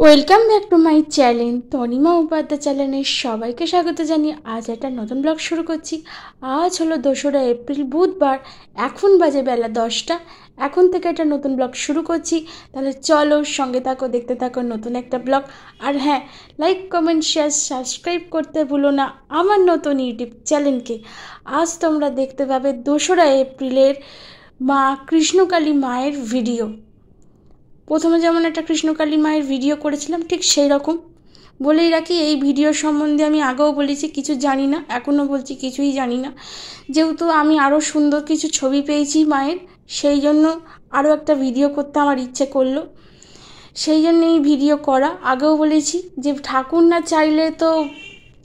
Welcome back to my channel Tanima Upadhyay চ্যানেলে সবাইকে স্বাগত জানিয়ে আজ একটা নতুন ব্লগ শুরু করছি। আজ হলো 2রা এপ্রিল বুধবার, এখন বাজে বেলা 10টা। এখন থেকে একটা নতুন ব্লগ শুরু করছি, তাহলে চলো সঙ্গে থাকো, দেখতে থাকো নতুন একটা ব্লগ। আর হ্যাঁ, লাইক কমেন্ট শেয়ার সাবস্ক্রাইব করতে ভুলো না আমার নতুন ইউটিউব চ্যানেলকে। আজ তোমরা দেখতে পাবে 2রা এপ্রিলের মা কৃষ্ণকালী মায়ের ভিডিও। প্রথমে যেমন একটা কৃষ্ণকালী মায়ের ভিডিও করেছিলাম, ঠিক সেই রকম। বলেই রাখি, এই ভিডিও সম্বন্ধে আমি আগেও বলেছি কিছু জানি না, এখনও বলছি কিছুই জানি না। যেহেতু আমি আরও সুন্দর কিছু ছবি পেয়েছি মায়ের, সেই জন্য আরও একটা ভিডিও করতে আমার ইচ্ছে করলো, সেই জন্য এই ভিডিও করা। আগেও বলেছি যে ঠাকুর না চাইলে তো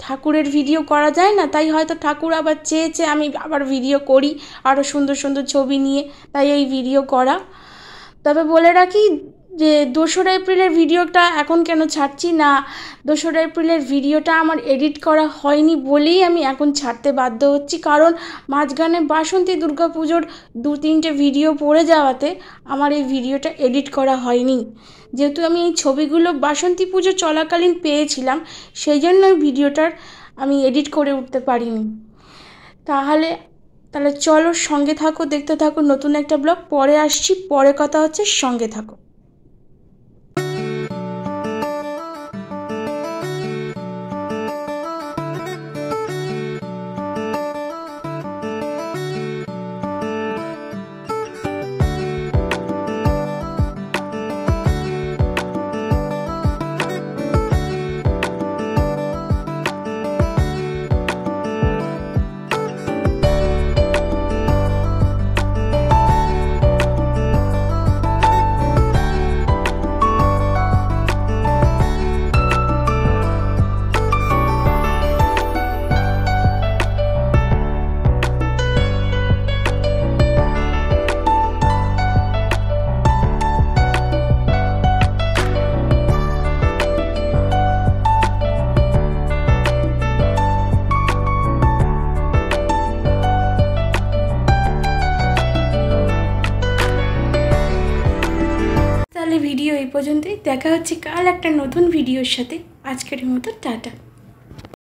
ঠাকুরের ভিডিও করা যায় না, তাই হয়তো ঠাকুর আবার চেয়েছে আমি আবার ভিডিও করি আরও সুন্দর সুন্দর ছবি নিয়ে, তাই এই ভিডিও করা। তবে বলে রাখি যে 2রা এপ্রিলের ভিডিওটা এখন কেন ছাড়ছি না, 2রা এপ্রিলের ভিডিওটা আমার এডিট করা হয়নি বলেই আমি এখন ছাড়তে বাধ্য হচ্ছি। কারণ মাঝখানে বাসন্তী দুর্গাপুজোর 2-3টে ভিডিও পড়ে যাওয়াতে আমার এই ভিডিওটা এডিট করা হয়নি। যেহেতু আমি এই ছবিগুলো বাসন্তী পুজো চলাকালীন পেয়েছিলাম, সেই জন্য ওই ভিডিওটার আমি এডিট করে উঠতে পারিনি। তাহলে চলো সঙ্গে থাকো, দেখতে থাকো নতুন একটা ব্লগ। পরে আসছি, পরে কথা হচ্ছে, সঙ্গে থাকো। তাহলে ভিডিও এই পর্যন্তই, দেখা হচ্ছে কাল একটা নতুন ভিডিওর সাথে। আজকের মতো টাটা।